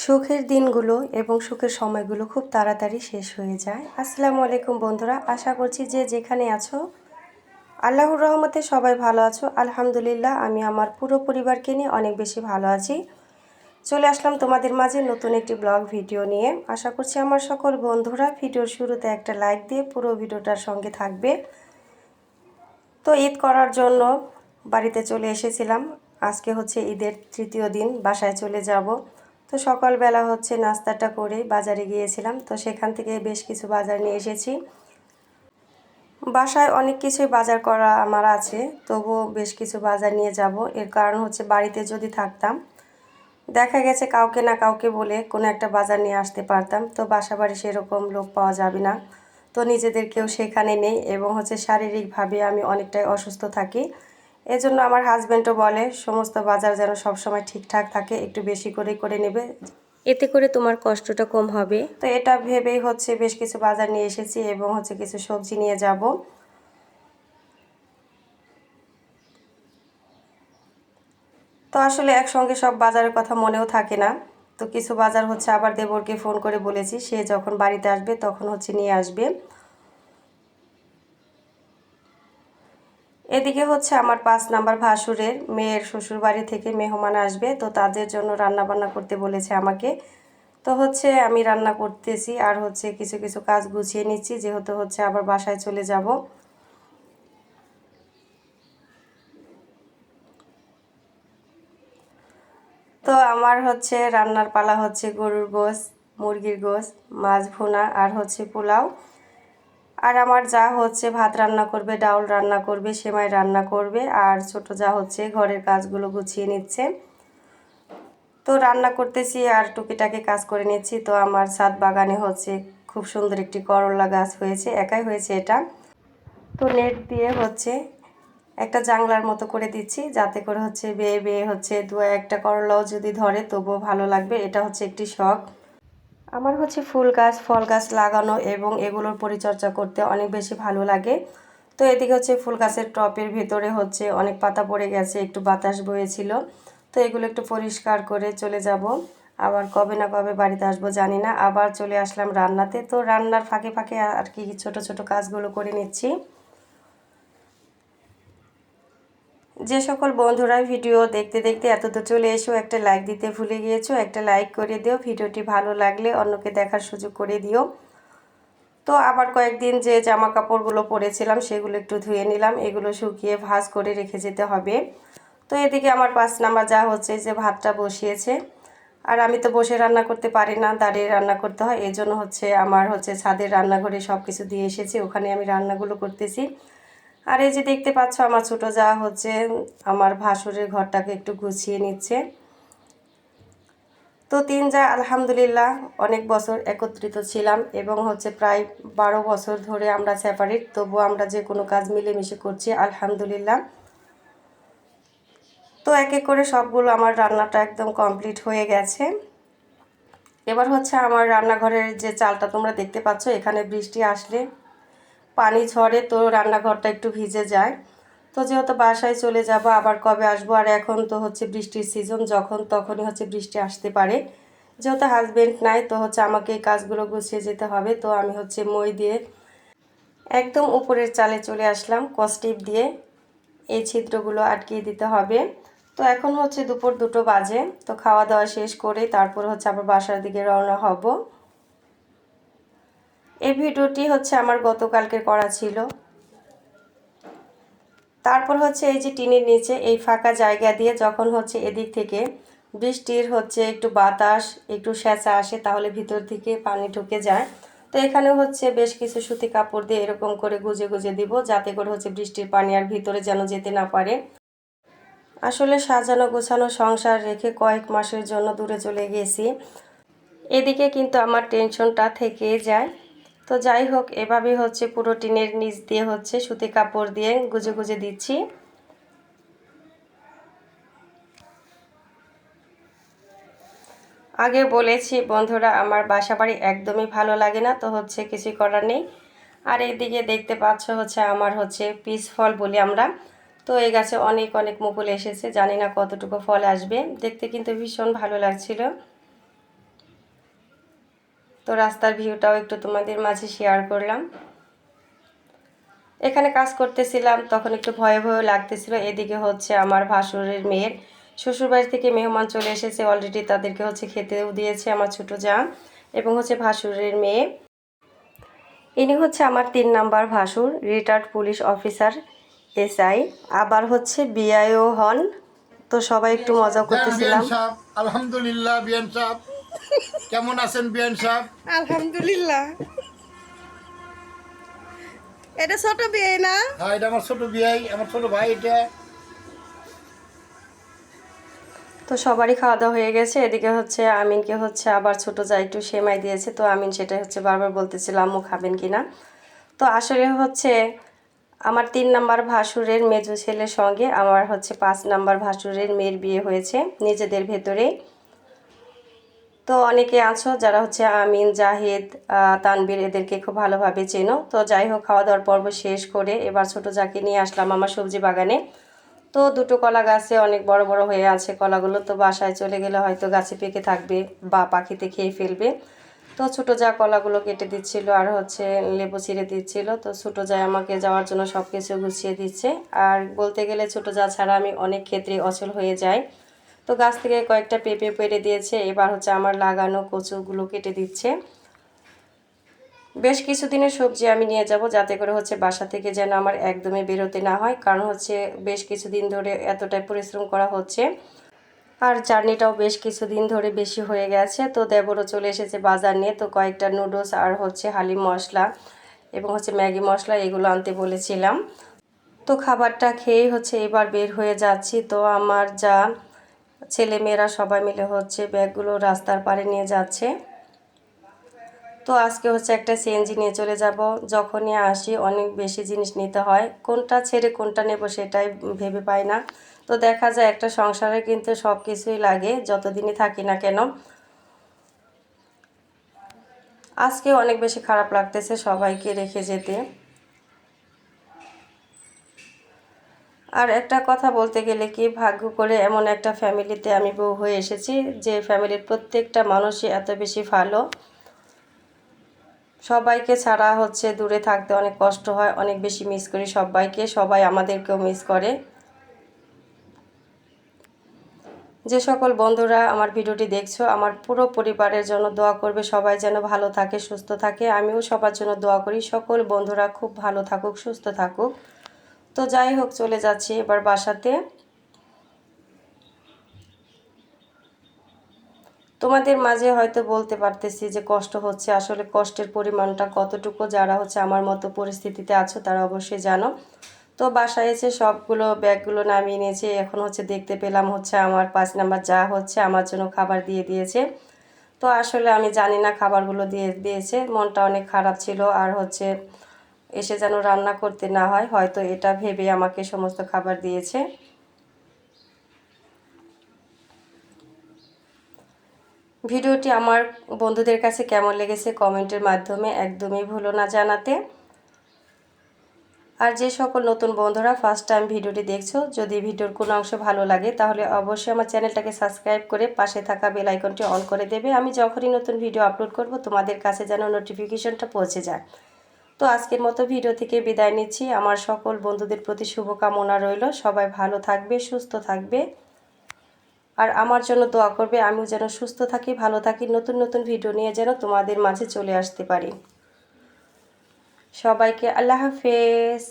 সুখের দিনগুলো এবং সুখের সময়গুলো খুব তাড়াতাড়ি শেষ হয়ে যায়। আসসালামু আলাইকুম বন্ধুরা, আশা করছি যে যেখানে আছো আল্লাহর রহমতে সবাই ভালো আছো। আলহামদুলিল্লাহ, আমি আমার পুরো পরিবারকে নিয়ে অনেক বেশি ভালো আছি। চলে আসলাম তোমাদের মাঝে নতুন একটি ব্লগ ভিডিও নিয়ে। আশা করছি আমার সকল বন্ধুরা ভিডিওর শুরুতে একটা লাইক দিয়ে পুরো ভিডিওটার সঙ্গে থাকবে। তো ঈদ করার জন্য বাড়িতে চলে এসেছিলাম। আজকে হচ্ছে ঈদের তৃতীয় দিন, বাসায় চলে যাব। তো সকালবেলা হচ্ছে নাস্তাটা করে বাজারে গিয়েছিলাম, তো সেখান থেকে বেশ কিছু বাজার নিয়ে এসেছি। বাসায় অনেক কিছুই বাজার করা আমার আছে, তবুও বেশ কিছু বাজার নিয়ে যাব। এর কারণ হচ্ছে বাড়িতে যদি থাকতাম দেখা গেছে কাউকে না কাউকে বলে কোনো একটা বাজার নিয়ে আসতে পারতাম, তো বাসা বাড়ি সেরকম লোক পাওয়া যাবে না। তো নিজেদেরকেও সেখানে নেই এবং হচ্ছে শারীরিকভাবে আমি অনেকটাই অসুস্থ থাকি। এজন্য আমার হাজব্যান্ডও বলে সমস্ত বাজার যেন সবসময় ঠিকঠাক থাকে, একটু বেশি করে করে নেবে, এতে করে তোমার কষ্টটা কম হবে। তো এটা ভেবেই হচ্ছে বেশ কিছু বাজার নিয়ে এসেছি এবং হচ্ছে কিছু সবজি নিয়ে যাব। তো আসলে একসঙ্গে সব বাজারের কথা মনেও থাকে না। তো কিছু বাজার হচ্ছে আবার দেবরকে ফোন করে বলেছি, সে যখন বাড়িতে আসবে তখন হচ্ছে নিয়ে আসবে। এদিকে হচ্ছে আমার 5 নাম্বার ভাসুরের মেয়ের শ্বশুর বাড়ি থেকে মেহমান আসবে, তো তাদের জন্য রান্না বান্না করতে বলেছে আমাকে। তো হচ্ছে আমি রান্না করতেছি আর হচ্ছে কিছু কিছু কাজ গুছিয়ে নিচ্ছি, যেহেতু হচ্ছে আবার বাসায় চলে যাব। তো আমার হচ্ছে রান্নার পালা হচ্ছে গরুর গোশত, মুরগির গোশত, মাছ ভুনা আর হচ্ছে পোলাও। আর আমার যা হচ্ছে ভাত রান্না করবে, ডাউল রান্না করবে, সেমাই রান্না করবে, আর ছোট যা হচ্ছে ঘরের কাজগুলো গুছিয়ে নিচ্ছে। তো রান্না করতেছি আর টুকিটাকি কাজ করে নিচ্ছি। তো আমার ছাদ বাগানে হচ্ছে খুব সুন্দর একটি করলা গাছ হয়েছে, একাই হয়েছে এটা। তো নেট দিয়ে হচ্ছে একটা জাংলার মতো করে দিচ্ছি, যাতে করে হচ্ছে বেয়ে বেয়ে হচ্ছে দু একটা করলাও যদি ধরে তবুও ভালো লাগবে। এটা হচ্ছে একটি শখ আমার, হচ্ছে ফুল গাছ ফল গাছ লাগানো এবং এগুলোর পরিচর্যা করতে অনেক বেশি ভালো লাগে। তো এদিকে হচ্ছে ফুল গাছের টপের ভেতরে হচ্ছে অনেক পাতা পড়ে গেছে, একটু বাতাস বয়েছিল। তো এগুলো একটু পরিষ্কার করে চলে যাব। আবার কবে না কবে বাড়িতে আসবো জানি না। আবার চলে আসলাম রান্নাতে। তো রান্নার ফাঁকে ফাঁকে আর কি ছোট ছোট কাজগুলো করে নিচ্ছি। যে সকল বন্ধুরা ভিডিও দেখতে দেখতে এতদূর চলে এসো, একটা লাইক দিতে ভুলে গিয়েছো, একটা লাইক করে দিও। ভিডিওটি ভালো লাগলে অন্যকে দেখার সুযোগ করে দিও। তো আবার কয়েকদিন যে জামা কাপড়গুলো পরেছিলাম সেগুলো একটু ধুয়ে নিলাম, এগুলো শুকিয়ে ভাঁজ করে রেখে যেতে হবে। তো এদিকে আমার 5 নাম্বার যা হচ্ছে যে ভাতটা বসিয়েছে। আর আমি তো বসে রান্না করতে পারি না, দাঁড়িয়ে রান্না করতে হয়। এই জন্য হচ্ছে আমার হচ্ছে ছাদের রান্নাঘরে সব কিছু দিয়ে এসেছি, ওখানে আমি রান্নাগুলো করতেছি। আর এই যে দেখতে পাচ্ছ আমার ছোটো যা হচ্ছে আমার ভাসুরের ঘরটাকে একটু গুছিয়ে নিচ্ছে। তো তিন যা আলহামদুলিল্লাহ অনেক বছর একত্রিত ছিলাম এবং হচ্ছে প্রায় 12 বছর ধরে আমরা সেপারেট, তবু আমরা যে কোনো কাজ মিলেমিশে করছি আলহামদুলিল্লাহ। তো এক এক করে সবগুলো আমার রান্নাটা একদম কমপ্লিট হয়ে গেছে। এবার হচ্ছে আমার রান্নাঘরের যে চালটা তোমরা দেখতে পাচ্ছ, এখানে বৃষ্টি আসলে পানি ঝরে, তো রান্নাঘরটা একটু ভিজে যায়। তো যেহেতু বাসায় চলে যাব, আবার কবে আসবো, আর এখন তো হচ্ছে বৃষ্টির সিজন, যখন তখনই হচ্ছে বৃষ্টি আসতে পারে। যেহেতু হাজবেন্ড নাই, তো হচ্ছে আমাকে এই কাজগুলো গুছিয়ে যেতে হবে। তো আমি হচ্ছে মই দিয়ে একদম উপরের চালে চলে আসলাম, কস্টিপ দিয়ে এই ছিদ্রগুলো আটকিয়ে দিতে হবে। তো এখন হচ্ছে দুপুর 2টো বাজে। তো খাওয়া দাওয়া শেষ করে তারপর হচ্ছে আবার বাসার দিকে রওনা হব। এই ভিডিওটি হচ্ছে আমার গতকালকে করা ছিল। তারপর হচ্ছে এই যে টিনের নিচে এই ফাঁকা জায়গা দিয়ে যখন হচ্ছে এদিক থেকে বৃষ্টির হচ্ছে একটু বাতাস একটু সেঁচা আসে, তাহলে ভিতর থেকে পানি ঢুকে যায়। তো এখানে হচ্ছে বেশ কিছু সুতি কাপড় দিয়ে এরকম করে গুজে গুজে দিব, যাতে করে হচ্ছে বৃষ্টির পানি আর ভিতরে যেন যেতে না পারে। আসলে সাজানো গোছানো সংসার রেখে কয়েক মাসের জন্য দূরে চলে গেছি, এদিকে কিন্তু আমার টেনশনটা থেকে যায়। তো যাই হোক, এভাবে হচ্ছে পুরো টিনের নিচ দিয়ে হচ্ছে সুতি কাপড় দিয়ে গুজে গুজে দিচ্ছি। আগে বলেছি বন্ধুরা, আমার বাসা বাড়ি একদমই ভালো লাগে না, তো হচ্ছে কিছু করার নেই। আর এইদিকে দেখতে পাচ্ছ হচ্ছে আমার হচ্ছে পিস ফল বলি আমরা। তো এই গাছে অনেক অনেক মুকুল এসেছে, জানি না কতটুকু ফল আসবে, দেখতে কিন্তু ভীষণ ভালো লাগছিল। তো রাস্তার ভিউটাও একটু তোমাদের মাঝে শেয়ার করলাম। এখানে কাজ করতেছিলাম, তখন একটু ভয়ে ভয়ে লাগতেছিল। এদিকে হচ্ছে আমার ভাসুরের মেয়ের শ্বশুরবাড়ি থেকে মেহমান চলে এসেছে অলরেডি, তাদেরকে হচ্ছে খেতেও দিয়েছে আমার ছোটো জা এবং হচ্ছে ভাসুরের মেয়ে। ইনি হচ্ছে আমার 3 নাম্বার ভাসুর, রিটায়ার্ড পুলিশ অফিসার এসআই, আবার হচ্ছে বিআইও হন। তো সবাই একটু মজা করতেছিলাম। আলহামদুলিল্লাহ বিয়ান সাহেব, কেমন আছেন বিয়ান সাহেব? আলহামদুলিল্লাহ। এটা ছোট বিয়ে না? হ্যাঁ, এটা আমার ছোট বিয়াই, আমার ছোট ভাই এটা। তো সবারই খাওয়া দাওয়া হয়ে গেছে। এদিকে হচ্ছে আমিনকে হচ্ছে আবার ছোট যা একটু সেমাই দিয়েছে। তো আমিন সেটা হচ্ছে বারবার বলতেছিল আম্মু খাবেন কিনা। তো আসলে হচ্ছে আমার 3 নাম্বার ভাসুরের মেজো ছেলের সঙ্গে আমার হচ্ছে 5 নাম্বার ভাসুরের মেয়ের বিয়ে হয়েছে নিজেদের ভেতরে। তো অনেকে আছো যারা হচ্ছে আমিন, জাহিদ, তানবীর এদেরকে খুব ভালোভাবে চেনো। তো যাই হোক, খাওয়া দাওয়ার পর্ব শেষ করে এবার ছোট যাকে নিয়ে আসলাম আমার সবজি বাগানে। তো দুটো কলা গাছে অনেক বড় বড় হয়ে আছে কলাগুলো, তো বাসায় চলে গেলে হয়তো গাছে পেকে থাকবে বা পাখিতে খেয়ে ফেলবে। তো ছোটো যা কলাগুলো কেটে দিচ্ছিল আর হচ্ছে লেবু ছিঁড়ে দিচ্ছিল। তো ছোটো যা আমাকে যাওয়ার জন্য সব কিছু গুছিয়ে দিচ্ছে। আর বলতে গেলে ছোটো যা ছাড়া আমি অনেক ক্ষেত্রে অচল হয়ে যাই। তো গাছ থেকে কয়েকটা পেঁপে পেড়ে দিয়েছে, এবার হচ্ছে আমার লাগানো কচুগুলো কেটে দিচ্ছে। বেশ কিছুদিনের সবজি আমি নিয়ে যাব, যাতে করে হচ্ছে বাসা থেকে যেন আমার একদমই বেরোতে না হয়, কারণ হচ্ছে বেশ কিছুদিন ধরে এতটাই পরিশ্রম করা হচ্ছে আর জার্নিটাও বেশ কিছুদিন ধরে বেশি হয়ে গেছে। তো দেবরও চলে এসেছে বাজার নিয়ে। তো কয়েকটা নুডলস আর হচ্ছে হালিম মশলা এবং হচ্ছে ম্যাগি মশলা এগুলো আনতে বলেছিলাম। তো খাবারটা খেয়েই হচ্ছে এবার বের হয়ে যাচ্ছি। তো আমার যা ছেলেমেয়েরা সবাই মিলে হচ্ছে ব্যাগগুলো রাস্তার পাড়ে নিয়ে যাচ্ছে। তো আজকে হচ্ছে একটা সিএনজি নিয়ে চলে যাব। যখনই আসি অনেক বেশি জিনিস নিতে হয়, কোনটা ছেড়ে কোনটা নেব সেটাই ভেবে পাই না। তো দেখা যায় একটা সংসারে কিন্তু সব কিছুই লাগে যতদিনই থাকি না কেন। আজকে অনেক বেশি খারাপ লাগতেছে সবাইকে রেখে যেতে। আর একটা কথা বলতে গেলে কি, ভাগ্য করে এমন একটা ফ্যামিলিতে আমি বউ হয়ে এসেছি যে ফ্যামিলির প্রত্যেকটা মানুষই এত বেশি ভালো। সবাইকে ছাড়া হচ্ছে দূরে থাকতে অনেক কষ্ট হয়, অনেক বেশি মিস করি সবাইকে, সবাই আমাদেরকেও মিস করে। যে সকল বন্ধুরা আমার ভিডিওটি দেখছো, আমার পুরো পরিবারের জন্য দোয়া করবে, সবাই যেন ভালো থাকে, সুস্থ থাকে। আমিও সবার জন্য দোয়া করি, সকল বন্ধুরা খুব ভালো থাকুক, সুস্থ থাকুক। তো যাই হোক, চলে যাচ্ছি এবার বাসাতে। তোমাদের মাঝে হয়তো বলতে পারতেছি যে কষ্ট হচ্ছে, আসলে কষ্টের পরিমাণটা কতটুকু যারা হচ্ছে আমার মতো পরিস্থিতিতে আছো তারা অবশ্যই জানো। তো বাসায় এসে সবগুলো ব্যাগগুলো নামিয়ে নিয়েছি। এখন হচ্ছে দেখতে পেলাম হচ্ছে আমার 5 নাম্বার যা হচ্ছে আমার জন্য খাবার দিয়ে দিয়েছে। তো আসলে আমি জানি না খাবারগুলো দিয়েছে, মনটা অনেক খারাপ ছিল। আর হচ্ছে এসে যেন রান্না করতে না হয়, হয়তো এটা ভেবে আমাকে সমস্ত খাবার দিয়েছে। ভিডিওটি আমার বন্ধুদের কাছে কেমন লেগেছে কমেন্টের মাধ্যমে একদমই ভুলো না জানাতে। আর যে সকল নতুন বন্ধুরা ফার্স্ট টাইম ভিডিওটি দেখছো, যদি ভিডিওর কোনো অংশ ভালো লাগে তাহলে অবশ্যই আমার চ্যানেলটাকে সাবস্ক্রাইব করে পাশে থাকা বেল আইকনটি অন করে দেবে। আমি যখনই নতুন ভিডিও আপলোড করব তোমাদের কাছে যেন নোটিফিকেশনটা পৌঁছে যায়। তো আজকের মতো ভিডিও থেকে বিদায় নিচ্ছি। আমার সকল বন্ধুদের প্রতি শুভকামনা রইল, সবাই ভালো থাকবে, সুস্থ থাকবে আর আমার জন্য দোয়া করবে, আমিও যেন সুস্থ থাকি, ভালো থাকি, নতুন নতুন ভিডিও নিয়ে যেন তোমাদের মাঝে চলে আসতে পারি। সবাইকে আল্লাহ হাফেজ।